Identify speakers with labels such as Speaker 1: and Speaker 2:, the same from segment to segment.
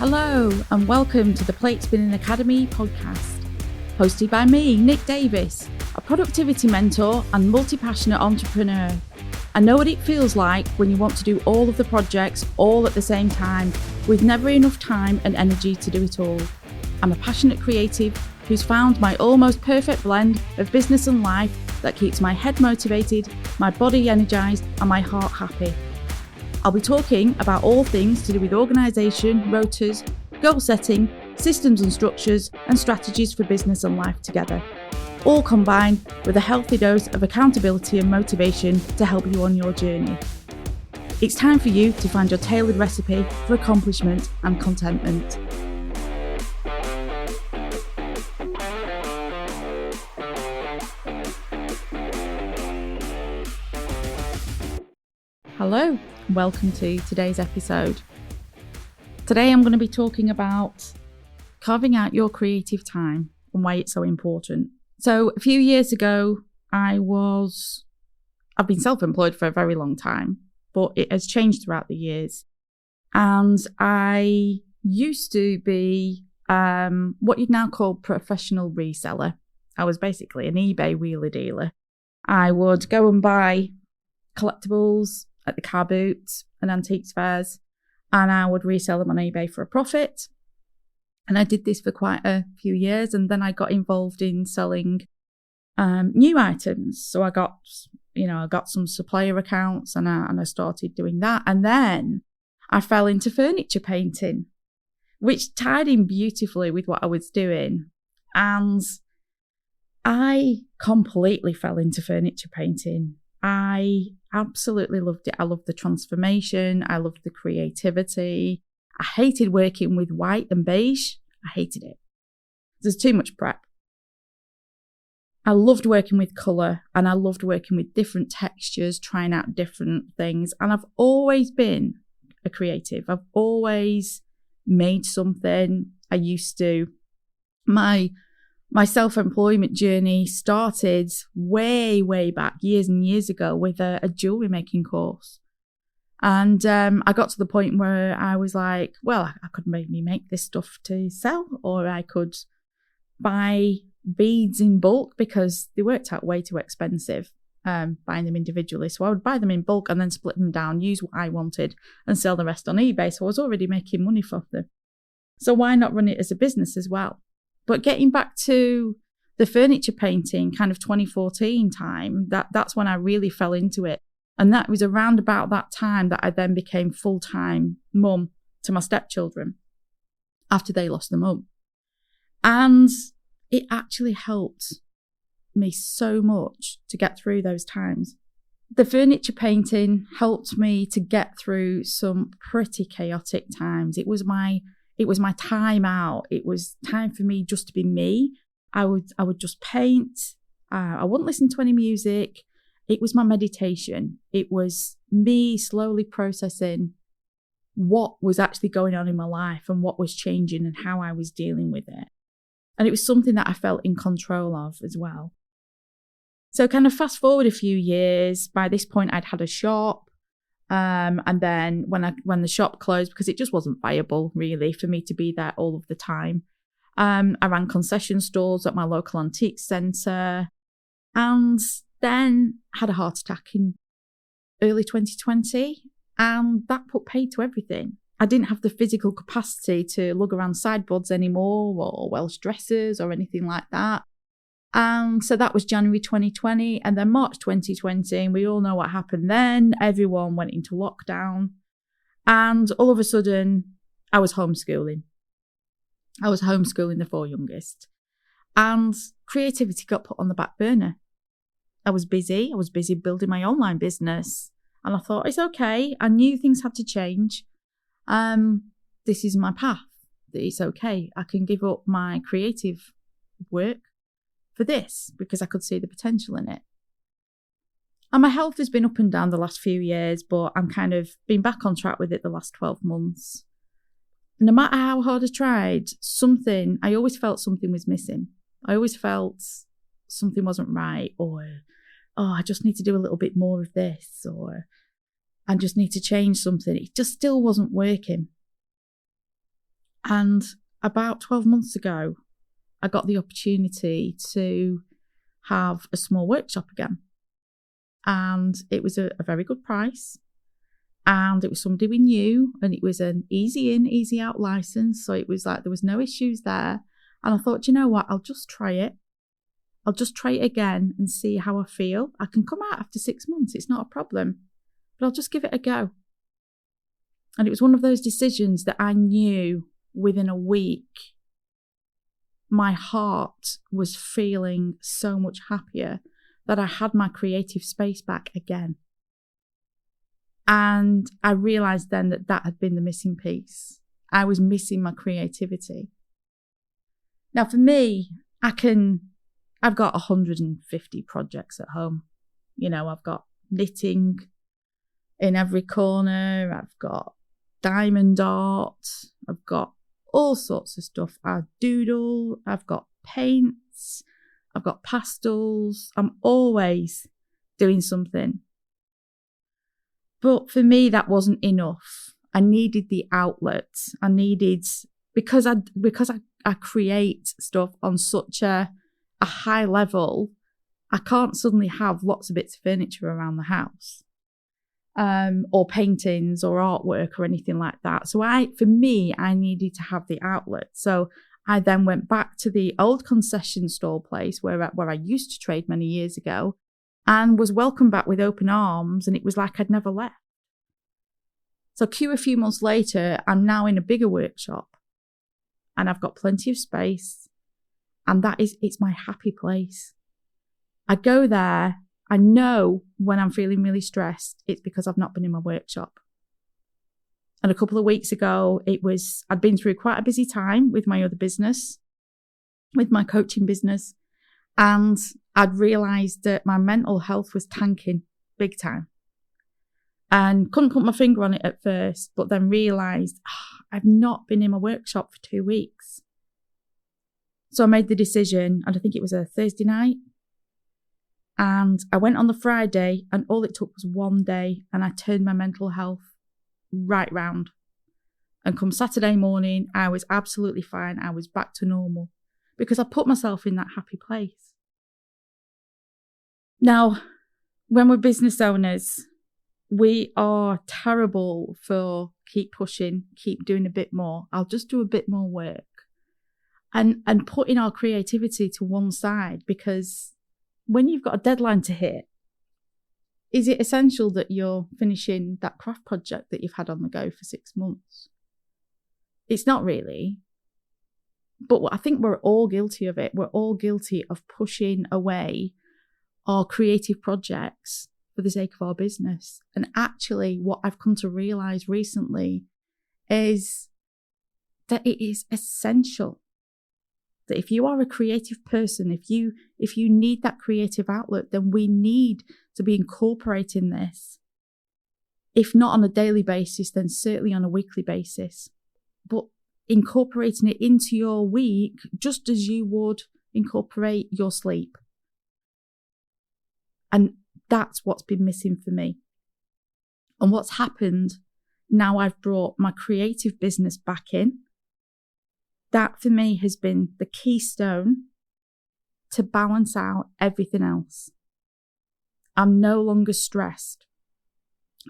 Speaker 1: Hello and welcome to the Plate Spinning Academy podcast, hosted by me, Nick Davis, a productivity mentor and multi-passionate entrepreneur. I know what it feels like when you want to do all of the projects all at the same time, with never enough time and energy to do it all. I'm a passionate creative who's found my almost perfect blend of business and life that keeps my head motivated, my body energized, and my heart happy. I'll be talking about all things to do with organisation, rotas, goal setting, systems and structures, and strategies for business and life together, all combined with a healthy dose of accountability and motivation to help you on your journey. It's time for you to find your tailored recipe for accomplishment and contentment. Hello, welcome to today's episode. Today I'm going to be talking about carving out your creative time and why it's so important. So a few years ago, I've been self-employed for a very long time, but it has changed throughout the years. And I used to be what you'd now call professional reseller. I was basically an eBay wheeler dealer. I would go and buy collectibles at the car boot and antiques fairs, and I would resell them on eBay for a profit. And I did this for quite a few years, and then I got involved in selling new items. So I got some supplier accounts, and I started doing that. And then I fell into furniture painting, which tied in beautifully with what I was doing. And I completely fell into furniture painting. I absolutely loved it. I loved the transformation. I loved the creativity. I hated working with white and beige. I hated it. There's too much prep. I loved working with colour, and I loved working with different textures, trying out different things. And I've always been a creative. I've always made something. My self-employment journey started way back, years and years ago, with a jewellery making course. And I got to the point where I was like, well, I could maybe make this stuff to sell, or I could buy beads in bulk, because they worked out way too expensive buying them individually. So I would buy them in bulk and then split them down, use what I wanted, and sell the rest on eBay. So I was already making money from them. So why not run it as a business as well? But getting back to the furniture painting, kind of 2014 time, that's when I really fell into it. And that was around about that time that I then became full-time mum to my stepchildren after they lost their mum. And it actually helped me so much to get through those times. The furniture painting helped me to get through some pretty chaotic times. It was my time out. It was time for me just to be me. I would just paint. I wouldn't listen to any music. It was my meditation. It was me slowly processing what was actually going on in my life and what was changing and how I was dealing with it. And it was something that I felt in control of as well. So kind of fast forward a few years, by this point I'd had a shop. And then when the shop closed, because it just wasn't viable really for me to be there all of the time, I ran concession stores at my local antique centre, and then had a heart attack in early 2020, and that put paid to everything. I didn't have the physical capacity to lug around sideboards anymore, or Welsh dressers or anything like that. So that was January 2020, and then March 2020, and we all know what happened then. Everyone went into lockdown, and all of a sudden, I was homeschooling. I was homeschooling the four youngest, and creativity got put on the back burner. I was busy building my online business, and I thought, it's okay. I knew things had to change. This is my path. It's okay. I can give up my creative work for this, because I could see the potential in it. And my health has been up and down the last few years, but I'm kind of been back on track with it the last 12 months. No matter how hard I tried, I always felt something was missing. I always felt something wasn't right, or, I just need to do a little bit more of this, or I just need to change something. It just still wasn't working. And about 12 months ago, I got the opportunity to have a small workshop again. And it was a very good price. And it was somebody we knew, and it was an easy in, easy out license. So it was like there was no issues there. And I thought, you know what, I'll just try it. I'll just try it again and see how I feel. I can come out after 6 months. It's not a problem, but I'll just give it a go. And it was one of those decisions that I knew within a week, my heart was feeling so much happier that I had my creative space back again. And I realized then that that had been the missing piece. I was missing my creativity. Now for me, I've got 150 projects at home. You know, I've got knitting in every corner. I've got diamond art. I've got all sorts of stuff. I doodle. I've got paints. I've got pastels. I'm always doing something. But for me, that wasn't enough. I needed the outlet. Because I create stuff on such a high level, I can't suddenly have lots of bits of furniture around the house, or paintings or artwork or anything like that. So I needed to have the outlet. So I then went back to the old concession store place where I used to trade many years ago, and was welcomed back with open arms, and it was like I'd never left. So a few months later, I'm now in a bigger workshop, and I've got plenty of space, and it's my happy place. I go there, I know when I'm feeling really stressed, it's because I've not been in my workshop. And a couple of weeks ago, I'd been through quite a busy time with my other business, with my coaching business, and I'd realised that my mental health was tanking big time. And couldn't put my finger on it at first, but then realised I've not been in my workshop for 2 weeks. So I made the decision, and I think it was a Thursday night. And I went on the Friday, and all it took was one day, and I turned my mental health right round. And come Saturday morning, I was absolutely fine. I was back to normal because I put myself in that happy place. Now, when we're business owners, we are terrible for keep pushing, keep doing a bit more. I'll just do a bit more work. And putting our creativity to one side, because when you've got a deadline to hit, is it essential that you're finishing that craft project that you've had on the go for 6 months? It's not really. But I think we're all guilty of it. We're all guilty of pushing away our creative projects for the sake of our business. And actually, what I've come to realize recently is that it is essential that if you are a creative person, if you need that creative outlet, then we need to be incorporating this. If not on a daily basis, then certainly on a weekly basis. But incorporating it into your week, just as you would incorporate your sleep. And that's what's been missing for me. And what's happened now I've brought my creative business back in, that for me has been the keystone to balance out everything else. I'm no longer stressed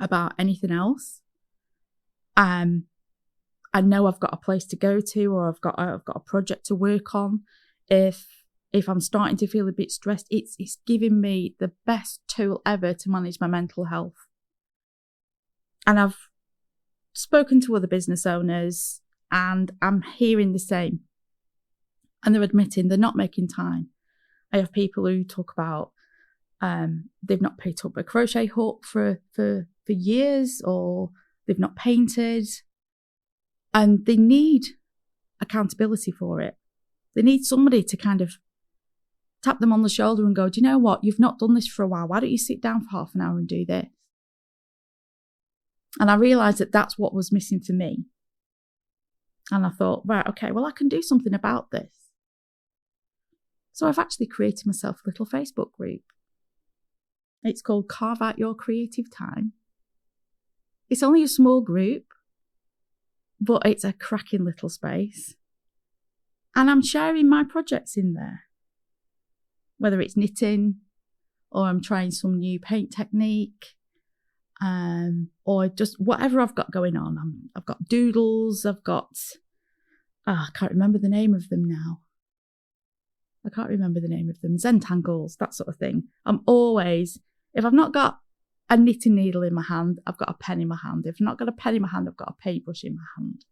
Speaker 1: about anything else. I know I've got a place to go to, or I've got a project to work on. If I'm starting to feel a bit stressed, it's giving me the best tool ever to manage my mental health. And I've spoken to other business owners, and I'm hearing the same. And they're admitting they're not making time. I have people who talk about they've not picked up a crochet hook for years, or they've not painted. And they need accountability for it. They need somebody to kind of tap them on the shoulder and go, do you know what? You've not done this for a while. Why don't you sit down for half an hour and do this? And I realised that that's what was missing for me. And I thought, right, okay, well, I can do something about this. So I've actually created myself a little Facebook group. It's called Carve Out Your Creative Time. It's only a small group. but it's a cracking little space. And I'm sharing my projects in there, whether it's knitting or I'm trying some new paint technique, or just whatever I've got going on. I've got doodles, I can't remember the name of them now. Zentangles, that sort of thing. I'm always, if I've not got a knitting needle in my hand, I've got a pen in my hand. If I've not got a pen in my hand, I've got a paintbrush in my hand,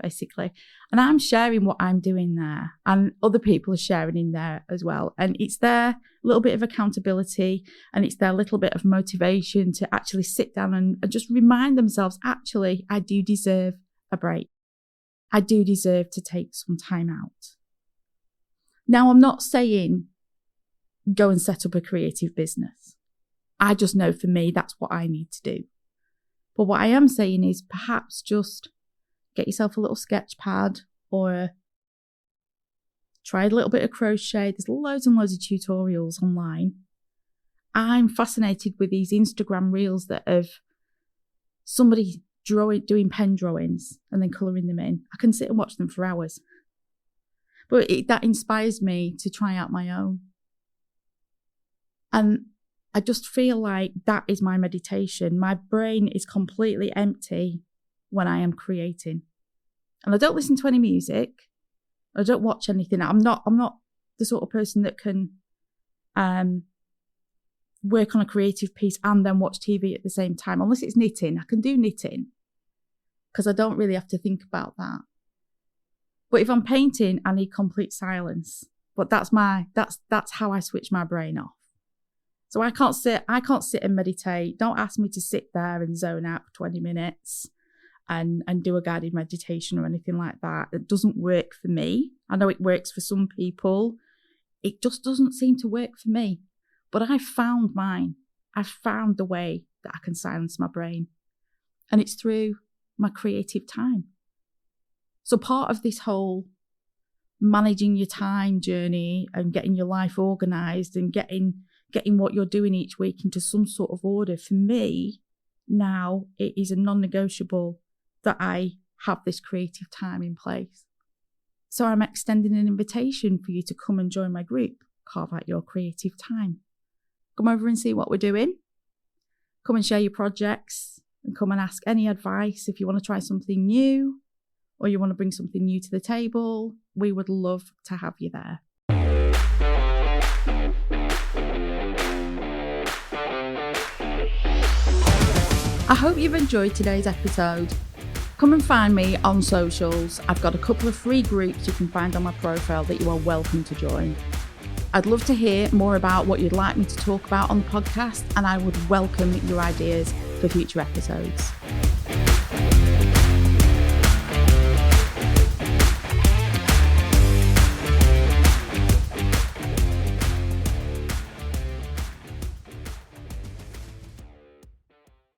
Speaker 1: basically. And I'm sharing what I'm doing there, and other people are sharing in there as well. And it's their little bit of accountability, and it's their little bit of motivation to actually sit down and just remind themselves, actually, I do deserve a break. I do deserve to take some time out. Now, I'm not saying go and set up a creative business. I just know for me, that's what I need to do. But what I am saying is perhaps just get yourself a little sketch pad or try a little bit of crochet. There's loads and loads of tutorials online. I'm fascinated with these Instagram reels that have somebody doing pen drawings and then colouring them in. I can sit and watch them for hours. But that inspires me to try out my own. And I just feel like that is my meditation. My brain is completely empty when I am creating. And I don't listen to any music. I don't watch anything. I'm not the sort of person that can work on a creative piece and then watch TV at the same time. Unless it's knitting. I can do knitting because I don't really have to think about that. But if I'm painting, I need complete silence. But that's how I switch my brain off. So I can't sit and meditate. Don't ask me to sit there and zone out for 20 minutes and do a guided meditation or anything like that. It doesn't work for me. I know it works for some people. It just doesn't seem to work for me. But I found mine. I found the way that I can silence my brain. And it's through my creative time. So part of this whole managing your time journey and getting your life organised and getting what you're doing each week into some sort of order, for me, now it is a non-negotiable that I have this creative time in place. So I'm extending an invitation for you to come and join my group, Carve Out Your Creative Time. Come over and see what we're doing. Come and share your projects and come and ask any advice if you want to try something new or you want to bring something new to the table. We would love to have you there. I hope you've enjoyed today's episode. Come and find me on socials. I've got a couple of free groups you can find on my profile that you are welcome to join. I'd love to hear more about what you'd like me to talk about on the podcast, and I would welcome your ideas for future episodes.